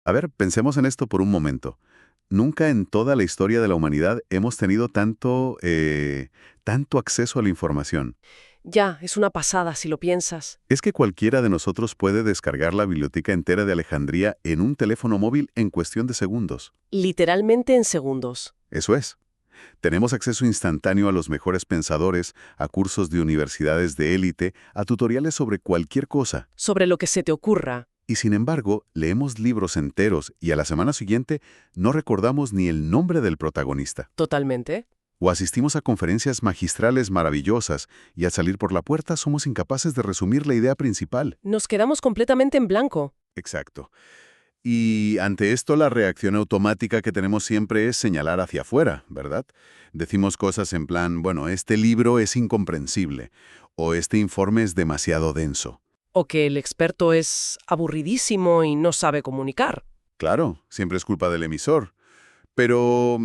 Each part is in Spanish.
A ver, pensemos en esto por un momento. Nunca en toda la historia de la humanidad hemos tenido tanto acceso a la información. Ya, es una pasada si lo piensas. Es que cualquiera de nosotros puede descargar la biblioteca entera de Alejandría en un teléfono móvil en cuestión de segundos. Literalmente en segundos. Eso es. Tenemos acceso instantáneo a los mejores pensadores, a cursos de universidades de élite, a tutoriales sobre cualquier cosa. Sobre lo que se te ocurra. Y sin embargo, leemos libros enteros y a la semana siguiente no recordamos ni el nombre del protagonista. Totalmente. O asistimos a conferencias magistrales maravillosas y al salir por la puerta somos incapaces de resumir la idea principal. Nos quedamos completamente en blanco. Exacto. Y ante esto la reacción automática que tenemos siempre es señalar hacia afuera, ¿verdad? Decimos cosas en plan, bueno, este libro es incomprensible o este informe es demasiado denso. O que el experto es aburridísimo y no sabe comunicar. Claro, siempre es culpa del emisor. Pero,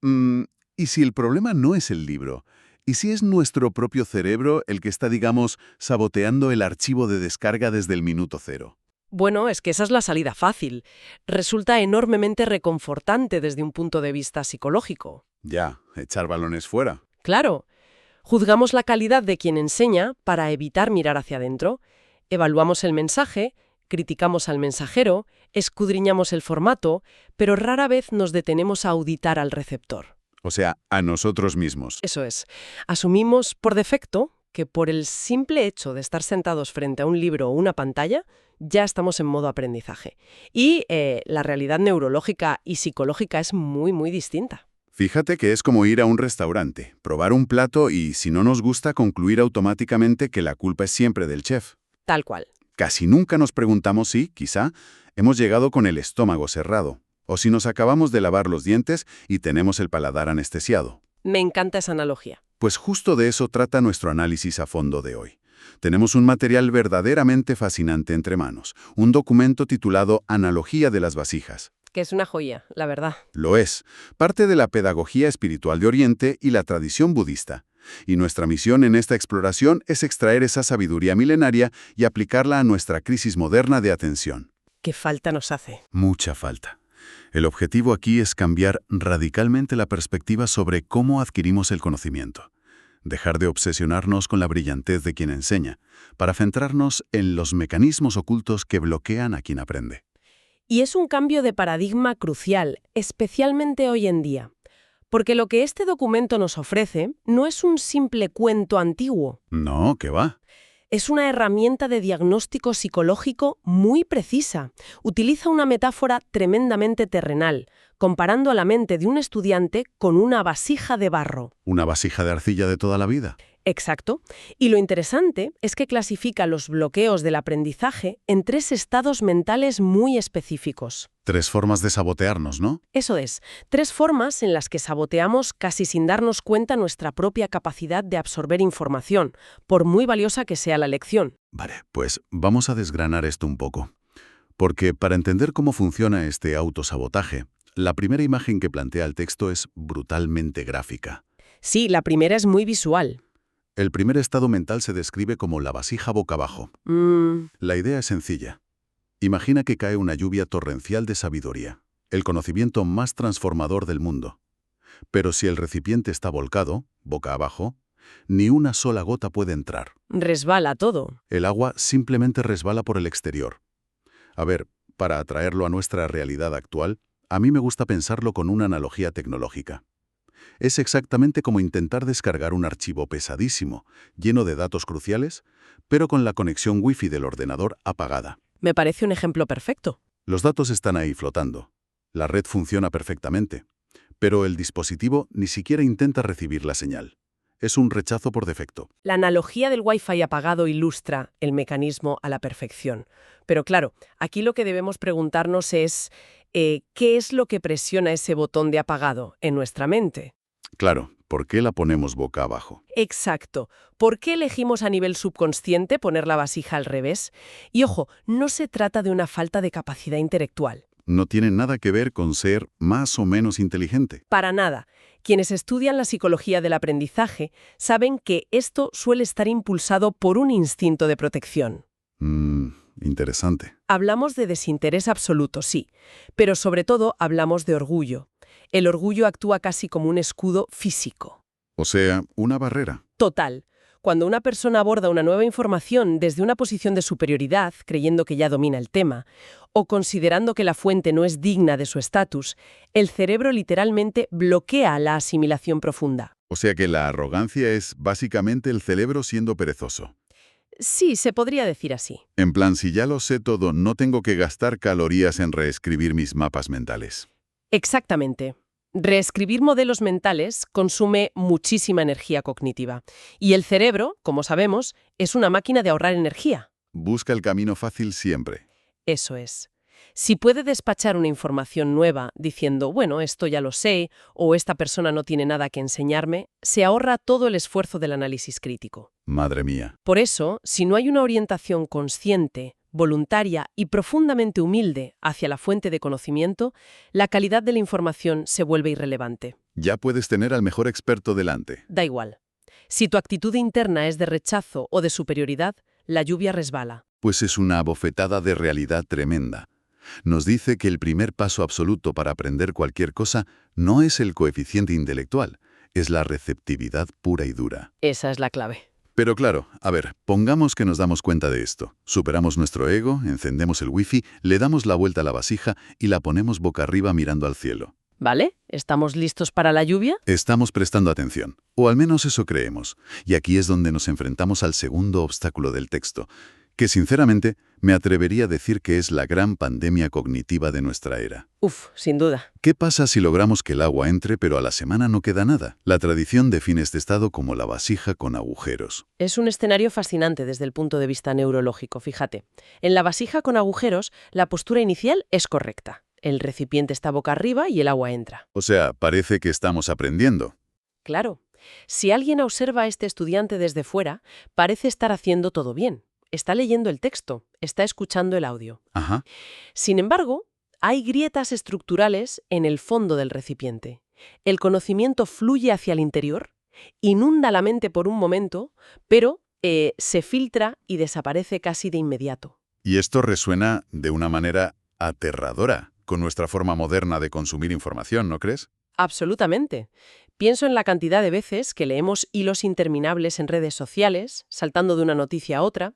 mm, ¿y si el problema no es el libro? ¿Y si es nuestro propio cerebro el que está, digamos, saboteando el archivo de descarga desde el minuto cero? Bueno, es que esa es la salida fácil. Resulta enormemente reconfortante desde un punto de vista psicológico. Ya, echar balones fuera. Claro, juzgamos la calidad de quien enseña para evitar mirar hacia adentro, evaluamos el mensaje, criticamos al mensajero, escudriñamos el formato, pero rara vez nos detenemos a auditar al receptor. O sea, a nosotros mismos. Eso es, asumimos por defecto que por el simple hecho de estar sentados frente a un libro o una pantalla, ya estamos en modo aprendizaje. Y la realidad neurológica y psicológica es muy, muy distinta. Fíjate que es como ir a un restaurante, probar un plato y, si no nos gusta, concluir automáticamente que la culpa es siempre del chef. Tal cual. Casi nunca nos preguntamos si, quizá, hemos llegado con el estómago cerrado, o si nos acabamos de lavar los dientes y tenemos el paladar anestesiado. Me encanta esa analogía. Pues justo de eso trata nuestro análisis a fondo de hoy. Tenemos un material verdaderamente fascinante entre manos, un documento titulado Analogía de las vasijas. Que es una joya, la verdad. Lo es, parte de la pedagogía espiritual de Oriente y la tradición budista. Y nuestra misión en esta exploración es extraer esa sabiduría milenaria y aplicarla a nuestra crisis moderna de atención. ¿Qué falta nos hace? Mucha falta. El objetivo aquí es cambiar radicalmente la perspectiva sobre cómo adquirimos el conocimiento. Dejar de obsesionarnos con la brillantez de quien enseña, para centrarnos en los mecanismos ocultos que bloquean a quien aprende. Y es un cambio de paradigma crucial, especialmente hoy en día. Porque lo que este documento nos ofrece no es un simple cuento antiguo. No, ¿qué va? Es una herramienta de diagnóstico psicológico muy precisa. Utiliza una metáfora tremendamente terrenal, comparando a la mente de un estudiante con una vasija de barro. ¿Una vasija de arcilla de toda la vida? Exacto. Y lo interesante es que clasifica los bloqueos del aprendizaje en 3 estados mentales muy específicos. 3 formas de sabotearnos, ¿no? Eso es, 3 formas en las que saboteamos casi sin darnos cuenta nuestra propia capacidad de absorber información, por muy valiosa que sea la lección. Vale, pues vamos a desgranar esto un poco. Porque para entender cómo funciona este autosabotaje, la primera imagen que plantea el texto es brutalmente gráfica. Sí, la primera es muy visual. El primer estado mental se describe como la vasija boca abajo. La idea es sencilla. Imagina que cae una lluvia torrencial de sabiduría, el conocimiento más transformador del mundo. Pero si el recipiente está volcado, boca abajo, ni una sola gota puede entrar. Resbala todo. El agua simplemente resbala por el exterior. A ver, para atraerlo a nuestra realidad actual, a mí me gusta pensarlo con una analogía tecnológica. Es exactamente como intentar descargar un archivo pesadísimo, lleno de datos cruciales, pero con la conexión Wi-Fi del ordenador apagada. Me parece un ejemplo perfecto. Los datos están ahí flotando. La red funciona perfectamente, pero el dispositivo ni siquiera intenta recibir la señal. Es un rechazo por defecto. La analogía del Wi-Fi apagado ilustra el mecanismo a la perfección. Pero claro, aquí lo que debemos preguntarnos es ¿qué es lo que presiona ese botón de apagado en nuestra mente? Claro, ¿por qué la ponemos boca abajo? Exacto. ¿Por qué elegimos a nivel subconsciente poner la vasija al revés? Y ojo, no se trata de una falta de capacidad intelectual. No tiene nada que ver con ser más o menos inteligente. Para nada. Quienes estudian la psicología del aprendizaje saben que esto suele estar impulsado por un instinto de protección. Interesante. Hablamos de desinterés absoluto, sí, pero sobre todo hablamos de orgullo. El orgullo actúa casi como un escudo físico. O sea, una barrera. Total. Cuando una persona aborda una nueva información desde una posición de superioridad, creyendo que ya domina el tema, o considerando que la fuente no es digna de su estatus, el cerebro literalmente bloquea la asimilación profunda. O sea que la arrogancia es básicamente el cerebro siendo perezoso. Sí, se podría decir así. En plan, si ya lo sé todo, no tengo que gastar calorías en reescribir mis mapas mentales. Exactamente. Reescribir modelos mentales consume muchísima energía cognitiva. Y el cerebro, como sabemos, es una máquina de ahorrar energía. Busca el camino fácil siempre. Eso es. Si puede despachar una información nueva diciendo, bueno, esto ya lo sé, o esta persona no tiene nada que enseñarme, se ahorra todo el esfuerzo del análisis crítico. Madre mía. Por eso, si no hay una orientación consciente, voluntaria y profundamente humilde hacia la fuente de conocimiento, la calidad de la información se vuelve irrelevante. Ya puedes tener al mejor experto delante. Da igual. Si tu actitud interna es de rechazo o de superioridad, la lluvia resbala. Pues es una bofetada de realidad tremenda. Nos dice que el primer paso absoluto para aprender cualquier cosa no es el coeficiente intelectual, es la receptividad pura y dura. Esa es la clave. Pero claro, a ver, pongamos que nos damos cuenta de esto. Superamos nuestro ego, encendemos el wifi, le damos la vuelta a la vasija y la ponemos boca arriba mirando al cielo. ¿Vale? ¿Estamos listos para la lluvia? Estamos prestando atención, o al menos eso creemos. Y aquí es donde nos enfrentamos al segundo obstáculo del texto, que sinceramente me atrevería a decir que es la gran pandemia cognitiva de nuestra era. Uf, sin duda. ¿Qué pasa si logramos que el agua entre pero a la semana no queda nada? La tradición define este estado como la vasija con agujeros. Es un escenario fascinante desde el punto de vista neurológico, fíjate. En la vasija con agujeros, la postura inicial es correcta. El recipiente está boca arriba y el agua entra. O sea, parece que estamos aprendiendo. Claro. Si alguien observa a este estudiante desde fuera, parece estar haciendo todo bien. Está leyendo el texto, está escuchando el audio. Ajá. Sin embargo, hay grietas estructurales en el fondo del recipiente. El conocimiento fluye hacia el interior, inunda la mente por un momento, pero se filtra y desaparece casi de inmediato. Y esto resuena de una manera aterradora con nuestra forma moderna de consumir información, ¿no crees? Absolutamente. Pienso en la cantidad de veces que leemos hilos interminables en redes sociales, saltando de una noticia a otra,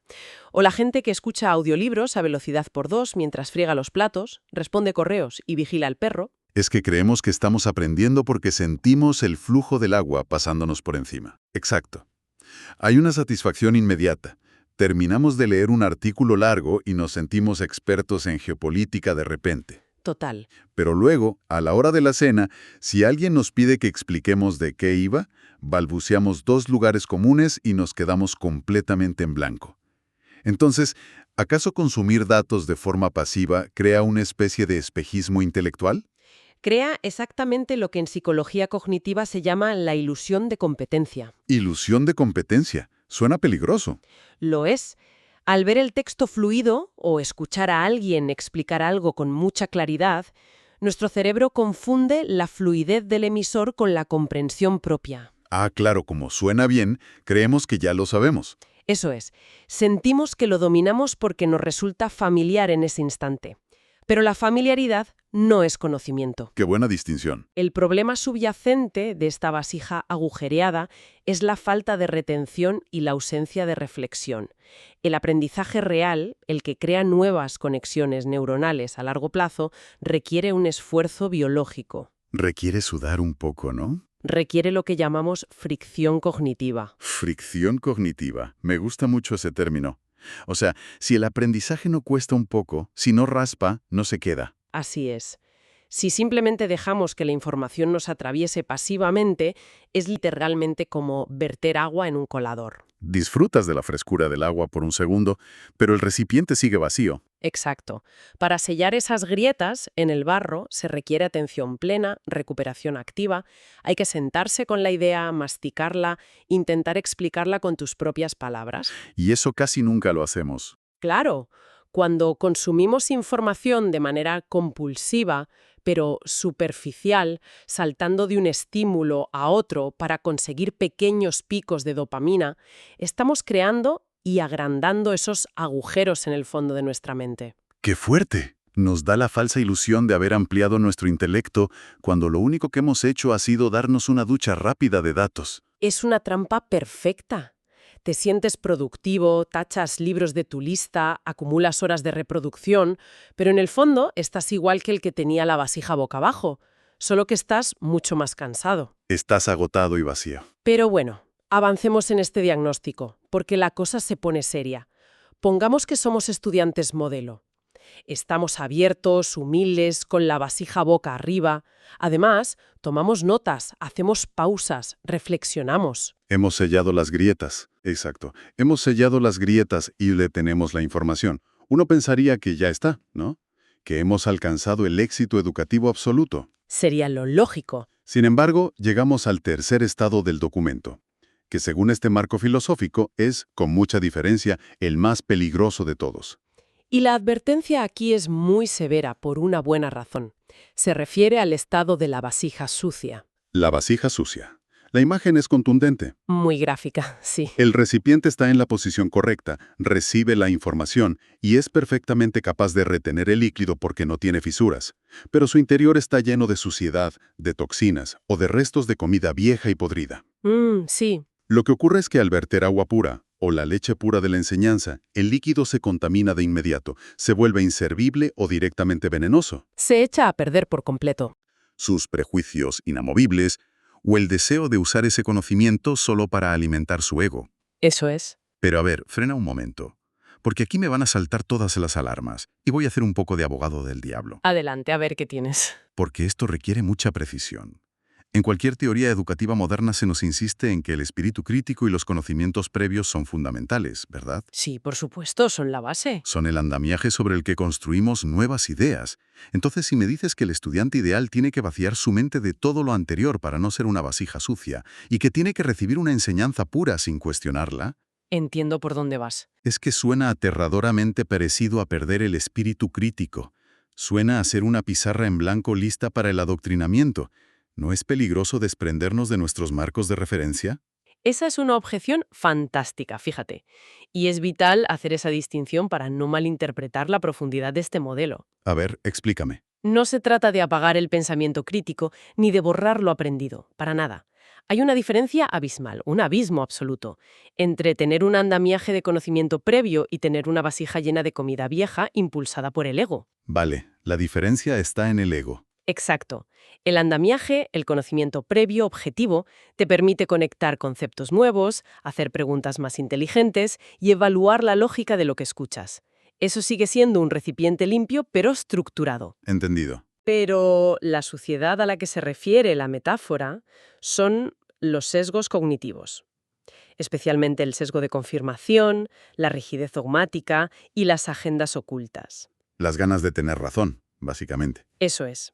o la gente que escucha audiolibros a velocidad por 2 mientras friega los platos, responde correos y vigila al perro. Es que creemos que estamos aprendiendo porque sentimos el flujo del agua pasándonos por encima. Exacto. Hay una satisfacción inmediata. Terminamos de leer un artículo largo y nos sentimos expertos en geopolítica de repente. Total. Pero luego, a la hora de la cena, si alguien nos pide que expliquemos de qué iba, balbuceamos 2 lugares comunes y nos quedamos completamente en blanco. Entonces, ¿acaso consumir datos de forma pasiva crea una especie de espejismo intelectual? Crea exactamente lo que en psicología cognitiva se llama la ilusión de competencia. Ilusión de competencia. Suena peligroso. Lo es. Al ver el texto fluido o escuchar a alguien explicar algo con mucha claridad, nuestro cerebro confunde la fluidez del emisor con la comprensión propia. Ah, claro, como suena bien, creemos que ya lo sabemos. Eso es, sentimos que lo dominamos porque nos resulta familiar en ese instante. Pero la familiaridad no es conocimiento. Qué buena distinción. El problema subyacente de esta vasija agujereada es la falta de retención y la ausencia de reflexión. El aprendizaje real, el que crea nuevas conexiones neuronales a largo plazo, requiere un esfuerzo biológico. Requiere sudar un poco, ¿no? Requiere lo que llamamos fricción cognitiva. Fricción cognitiva. Me gusta mucho ese término. O sea, si el aprendizaje no cuesta un poco, si no raspa, no se queda. Así es. Si simplemente dejamos que la información nos atraviese pasivamente, es literalmente como verter agua en un colador. Disfrutas de la frescura del agua por un segundo, pero el recipiente sigue vacío. Exacto. Para sellar esas grietas en el barro se requiere atención plena, recuperación activa. Hay que sentarse con la idea, masticarla, intentar explicarla con tus propias palabras. Y eso casi nunca lo hacemos. Claro, cuando consumimos información de manera compulsiva, pero superficial, saltando de un estímulo a otro para conseguir pequeños picos de dopamina, estamos creando y agrandando esos agujeros en el fondo de nuestra mente. ¡Qué fuerte! Nos da la falsa ilusión de haber ampliado nuestro intelecto cuando lo único que hemos hecho ha sido darnos una ducha rápida de datos. Es una trampa perfecta. Te sientes productivo, tachas libros de tu lista, acumulas horas de reproducción, pero en el fondo estás igual que el que tenía la vasija boca abajo, solo que estás mucho más cansado. Estás agotado y vacío. Pero bueno, avancemos en este diagnóstico, porque la cosa se pone seria. Pongamos que somos estudiantes modelo. Estamos abiertos, humildes, con la vasija boca arriba. Además, tomamos notas, hacemos pausas, reflexionamos. Hemos sellado las grietas. Exacto. Hemos sellado las grietas y le tenemos la información. Uno pensaría que ya está, ¿no? Que hemos alcanzado el éxito educativo absoluto. Sería lo lógico. Sin embargo, llegamos al tercer estado del documento, que según este marco filosófico es, con mucha diferencia, el más peligroso de todos. Y la advertencia aquí es muy severa por una buena razón. Se refiere al estado de la vasija sucia. La vasija sucia. La imagen es contundente. Muy gráfica, sí. El recipiente está en la posición correcta, recibe la información y es perfectamente capaz de retener el líquido porque no tiene fisuras. Pero su interior está lleno de suciedad, de toxinas o de restos de comida vieja y podrida. Sí. Lo que ocurre es que al verter agua pura, o la leche pura de la enseñanza, el líquido se contamina de inmediato, se vuelve inservible o directamente venenoso. Se echa a perder por completo. Sus prejuicios inamovibles, o el deseo de usar ese conocimiento solo para alimentar su ego. Eso es. Pero a ver, frena un momento, porque aquí me van a saltar todas las alarmas, y voy a hacer un poco de abogado del diablo. Adelante, a ver qué tienes. Porque esto requiere mucha precisión. En cualquier teoría educativa moderna se nos insiste en que el espíritu crítico y los conocimientos previos son fundamentales, ¿verdad? Sí, por supuesto, son la base. Son el andamiaje sobre el que construimos nuevas ideas. Entonces, si me dices que el estudiante ideal tiene que vaciar su mente de todo lo anterior para no ser una vasija sucia, y que tiene que recibir una enseñanza pura sin cuestionarla, Entiendo por dónde vas. es que suena aterradoramente parecido a perder el espíritu crítico. Suena a ser una pizarra en blanco lista para el adoctrinamiento. ¿No es peligroso desprendernos de nuestros marcos de referencia? Esa es una objeción fantástica, fíjate. Y es vital hacer esa distinción para no malinterpretar la profundidad de este modelo. A ver, explícame. No se trata de apagar el pensamiento crítico ni de borrar lo aprendido, para nada. Hay una diferencia abismal, un abismo absoluto, entre tener un andamiaje de conocimiento previo y tener una vasija llena de comida vieja impulsada por el ego. Vale, la diferencia está en el ego. Exacto. El andamiaje, el conocimiento previo, objetivo, te permite conectar conceptos nuevos, hacer preguntas más inteligentes y evaluar la lógica de lo que escuchas. Eso sigue siendo un recipiente limpio, pero estructurado. Entendido. Pero la suciedad a la que se refiere la metáfora son los sesgos cognitivos, especialmente el sesgo de confirmación, la rigidez dogmática y las agendas ocultas. Las ganas de tener razón, básicamente. Eso es.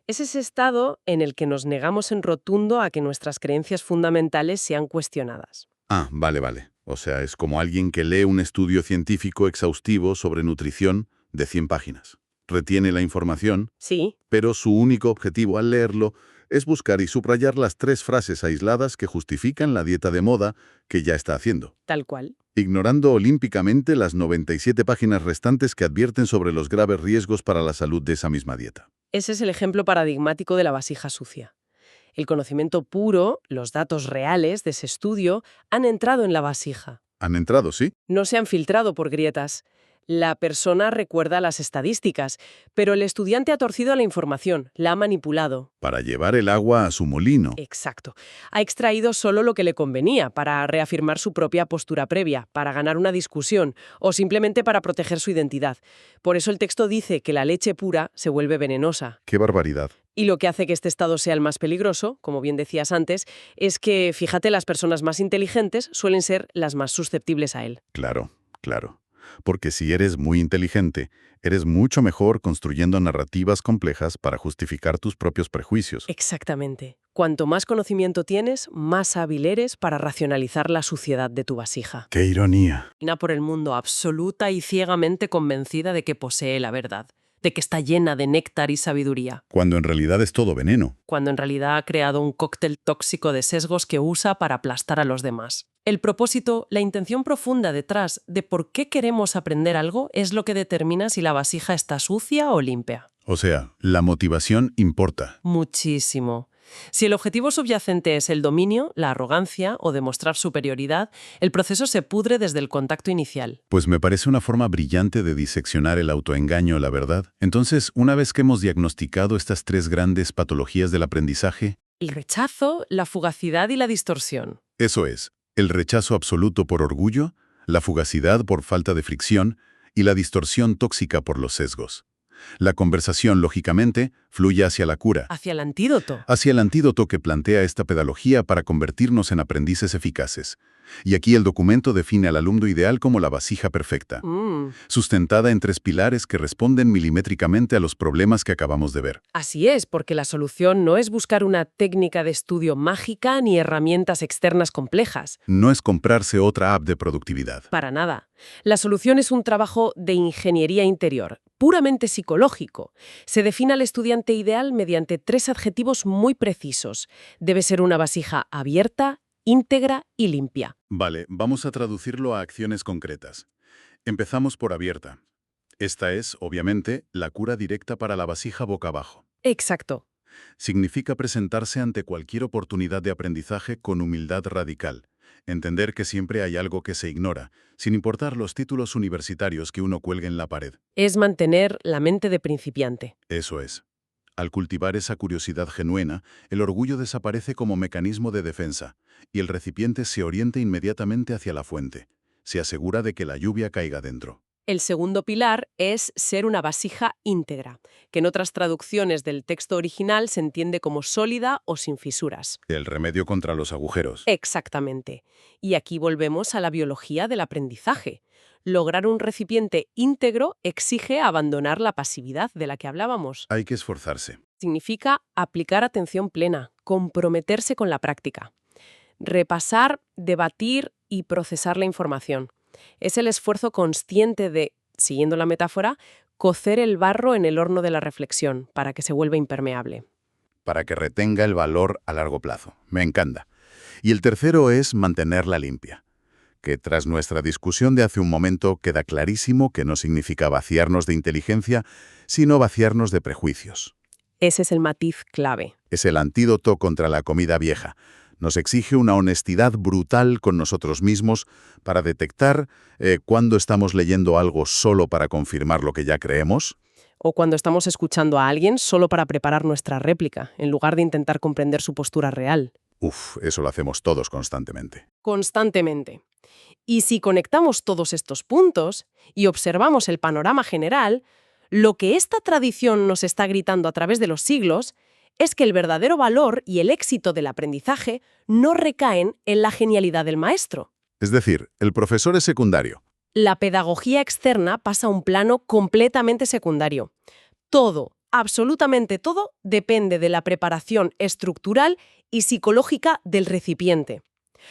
Es ese estado en el que nos negamos en rotundo a que nuestras creencias fundamentales sean cuestionadas. Ah, vale. O sea, es como alguien que lee un estudio científico exhaustivo sobre nutrición de 100 páginas. Retiene la información, Sí, pero su único objetivo al leerlo es buscar y subrayar las 3 frases aisladas que justifican la dieta de moda que ya está haciendo, tal cual. ignorando olímpicamente las 97 páginas restantes que advierten sobre los graves riesgos para la salud de esa misma dieta. Ese es el ejemplo paradigmático de la vasija sucia. El conocimiento puro, los datos reales de ese estudio, han entrado en la vasija. Han entrado, ¿sí? No se han filtrado por grietas. La persona recuerda las estadísticas, pero el estudiante ha torcido la información, la ha manipulado. Para llevar el agua a su molino. Exacto. Ha extraído solo lo que le convenía para reafirmar su propia postura previa, para ganar una discusión o simplemente para proteger su identidad. Por eso el texto dice que la leche pura se vuelve venenosa. ¡Qué barbaridad! Y lo que hace que este estado sea el más peligroso, como bien decías antes, es que, fíjate, las personas más inteligentes suelen ser las más susceptibles a él. Claro. Porque si eres muy inteligente, eres mucho mejor construyendo narrativas complejas para justificar tus propios prejuicios. Exactamente. Cuanto más conocimiento tienes, más hábil eres para racionalizar la suciedad de tu vasija. ¡Qué ironía! Camina por el mundo absoluta y ciegamente convencida de que posee la verdad. de que está llena de néctar y sabiduría, Cuando en realidad es todo veneno. cuando en realidad ha creado un cóctel tóxico de sesgos que usa para aplastar a los demás. El propósito, la intención profunda detrás de por qué queremos aprender algo es lo que determina si la vasija está sucia o limpia. O sea, la motivación importa. Muchísimo. Si el objetivo subyacente es el dominio, la arrogancia o demostrar superioridad, el proceso se pudre desde el contacto inicial. Pues me parece una forma brillante de diseccionar el autoengaño, la verdad. Entonces, una vez que hemos diagnosticado estas tres grandes patologías del aprendizaje, El rechazo, la fugacidad y la distorsión. eso es, el rechazo absoluto por orgullo, la fugacidad por falta de fricción y la distorsión tóxica por los sesgos. La conversación, lógicamente, fluye hacia la cura, Hacia el antídoto. hacia el antídoto que plantea esta pedagogía para convertirnos en aprendices eficaces. Y aquí el documento define al alumno ideal como la vasija perfecta, sustentada en tres pilares que responden milimétricamente a los problemas que acabamos de ver. Así es, porque la solución no es buscar una técnica de estudio mágica ni herramientas externas complejas. No es comprarse otra app de productividad. Para nada. La solución es un trabajo de ingeniería interior, puramente psicológico. Se define al estudiante ideal mediante tres adjetivos muy precisos. Debe ser una vasija abierta, íntegra y limpia. Vale, vamos a traducirlo a acciones concretas. Empezamos por abierta. Esta es, obviamente, la cura directa para la vasija boca abajo. Exacto. Significa presentarse ante cualquier oportunidad de aprendizaje con humildad radical. Entender que siempre hay algo que se ignora, sin importar los títulos universitarios que uno cuelgue en la pared. Es mantener la mente de principiante. Eso es. Al cultivar esa curiosidad genuina, el orgullo desaparece como mecanismo de defensa, y el recipiente se orienta inmediatamente hacia la fuente. Se asegura de que la lluvia caiga dentro. El segundo pilar es ser una vasija íntegra, que en otras traducciones del texto original se entiende como sólida o sin fisuras. El remedio contra los agujeros. Exactamente. Y aquí volvemos a la biología del aprendizaje. Lograr un recipiente íntegro exige abandonar la pasividad de la que hablábamos. Hay que esforzarse. Significa aplicar atención plena, comprometerse con la práctica. Repasar, debatir y procesar la información. Es el esfuerzo consciente de, siguiendo la metáfora, cocer el barro en el horno de la reflexión para que se vuelva impermeable. Para que retenga el valor a largo plazo. Me encanta. Y el tercero es mantenerla limpia. Que tras nuestra discusión de hace un momento queda clarísimo que no significa vaciarnos de inteligencia, sino vaciarnos de prejuicios. Ese es el matiz clave. Es el antídoto contra la comida vieja. Nos exige una honestidad brutal con nosotros mismos para detectar cuándo estamos leyendo algo solo para confirmar lo que ya creemos. O cuando estamos escuchando a alguien solo para preparar nuestra réplica, en lugar de intentar comprender su postura real. Eso lo hacemos todos constantemente. Constantemente. Y si conectamos todos estos puntos y observamos el panorama general, lo que esta tradición nos está gritando a través de los siglos es que el verdadero valor y el éxito del aprendizaje no recaen en la genialidad del maestro. Es decir, el profesor es secundario. La pedagogía externa pasa a un plano completamente secundario. Todo, absolutamente todo, depende de la preparación estructural y psicológica del recipiente.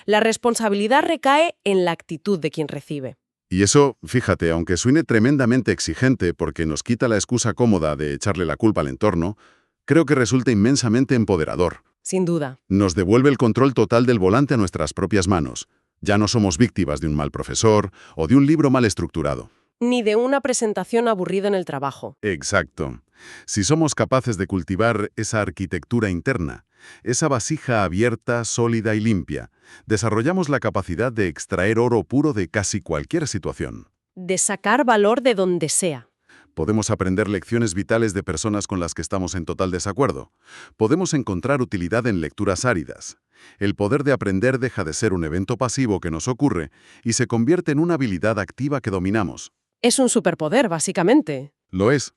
La responsabilidad recae en la actitud de quien recibe. Y eso, fíjate, aunque suene tremendamente exigente porque nos quita la excusa cómoda de echarle la culpa al entorno, creo que resulta inmensamente empoderador. Sin duda. Nos devuelve el control total del volante a nuestras propias manos. Ya no somos víctimas de un mal profesor o de un libro mal estructurado. Ni de una presentación aburrida en el trabajo. Exacto. Si somos capaces de cultivar esa arquitectura interna, esa vasija abierta, sólida y limpia, desarrollamos la capacidad de extraer oro puro de casi cualquier situación. De sacar valor de donde sea. Podemos aprender lecciones vitales de personas con las que estamos en total desacuerdo. Podemos encontrar utilidad en lecturas áridas. El poder de aprender deja de ser un evento pasivo que nos ocurre y se convierte en una habilidad activa que dominamos. Es un superpoder, básicamente. Lo es.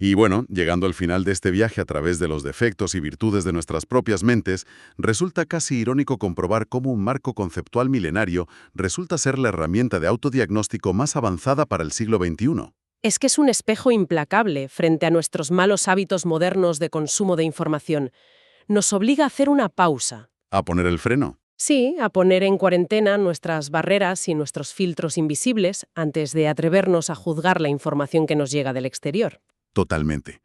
Y bueno, llegando al final de este viaje a través de los defectos y virtudes de nuestras propias mentes, resulta casi irónico comprobar cómo un marco conceptual milenario resulta ser la herramienta de autodiagnóstico más avanzada para el siglo XXI. Es que es un espejo implacable frente a nuestros malos hábitos modernos de consumo de información. Nos obliga a hacer una pausa. ¿A poner el freno? Sí, a poner en cuarentena nuestras barreras y nuestros filtros invisibles antes de atrevernos a juzgar la información que nos llega del exterior. Totalmente.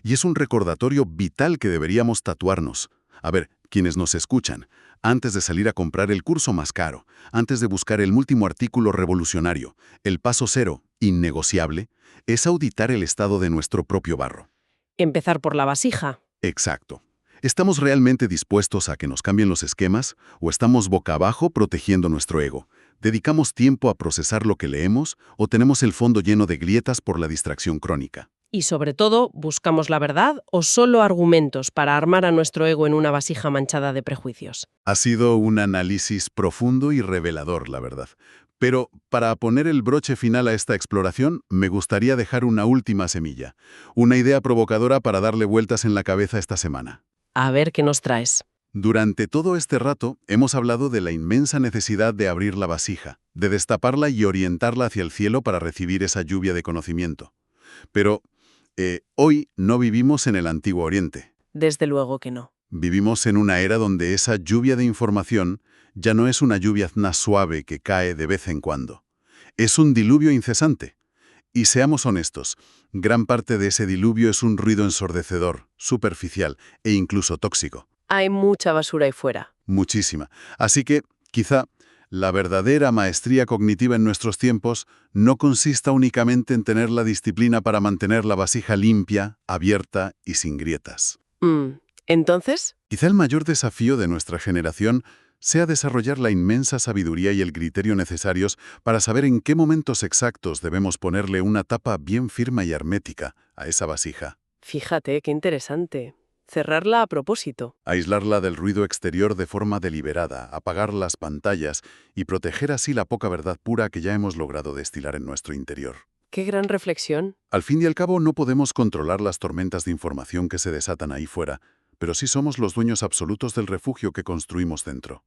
Y es un recordatorio vital que deberíamos tatuarnos. A ver, quienes nos escuchan, antes de salir a comprar el curso más caro, antes de buscar el último artículo revolucionario, el paso cero, innegociable, es auditar el estado de nuestro propio barro. Empezar por la vasija. Exacto. ¿Estamos realmente dispuestos a que nos cambien los esquemas o estamos boca abajo protegiendo nuestro ego? ¿Dedicamos tiempo a procesar lo que leemos o tenemos el fondo lleno de grietas por la distracción crónica? Y sobre todo, ¿buscamos la verdad o solo argumentos para armar a nuestro ego en una vasija manchada de prejuicios? Ha sido un análisis profundo y revelador, la verdad. Pero para poner el broche final a esta exploración, me gustaría dejar una última semilla, una idea provocadora para darle vueltas en la cabeza esta semana. A ver qué nos traes. Durante todo este rato hemos hablado de la inmensa necesidad de abrir la vasija, de destaparla y orientarla hacia el cielo para recibir esa lluvia de conocimiento. Pero hoy no vivimos en el Antiguo Oriente. Desde luego que no. Vivimos en una era donde esa lluvia de información ya no es una lluviazna suave que cae de vez en cuando. Es un diluvio incesante. Y seamos honestos, gran parte de ese diluvio es un ruido ensordecedor, superficial e incluso tóxico. Hay mucha basura ahí fuera. Muchísima. Así que, quizá, la verdadera maestría cognitiva en nuestros tiempos no consista únicamente en tener la disciplina para mantener la vasija limpia, abierta y sin grietas. ¿Entonces? Quizá el mayor desafío de nuestra generación sea desarrollar la inmensa sabiduría y el criterio necesarios para saber en qué momentos exactos debemos ponerle una tapa bien firme y hermética a esa vasija. Fíjate, qué interesante. Cerrarla a propósito. Aislarla del ruido exterior de forma deliberada, apagar las pantallas y proteger así la poca verdad pura que ya hemos logrado destilar en nuestro interior. Qué gran reflexión. Al fin y al cabo, no podemos controlar las tormentas de información que se desatan ahí fuera, pero sí somos los dueños absolutos del refugio que construimos dentro.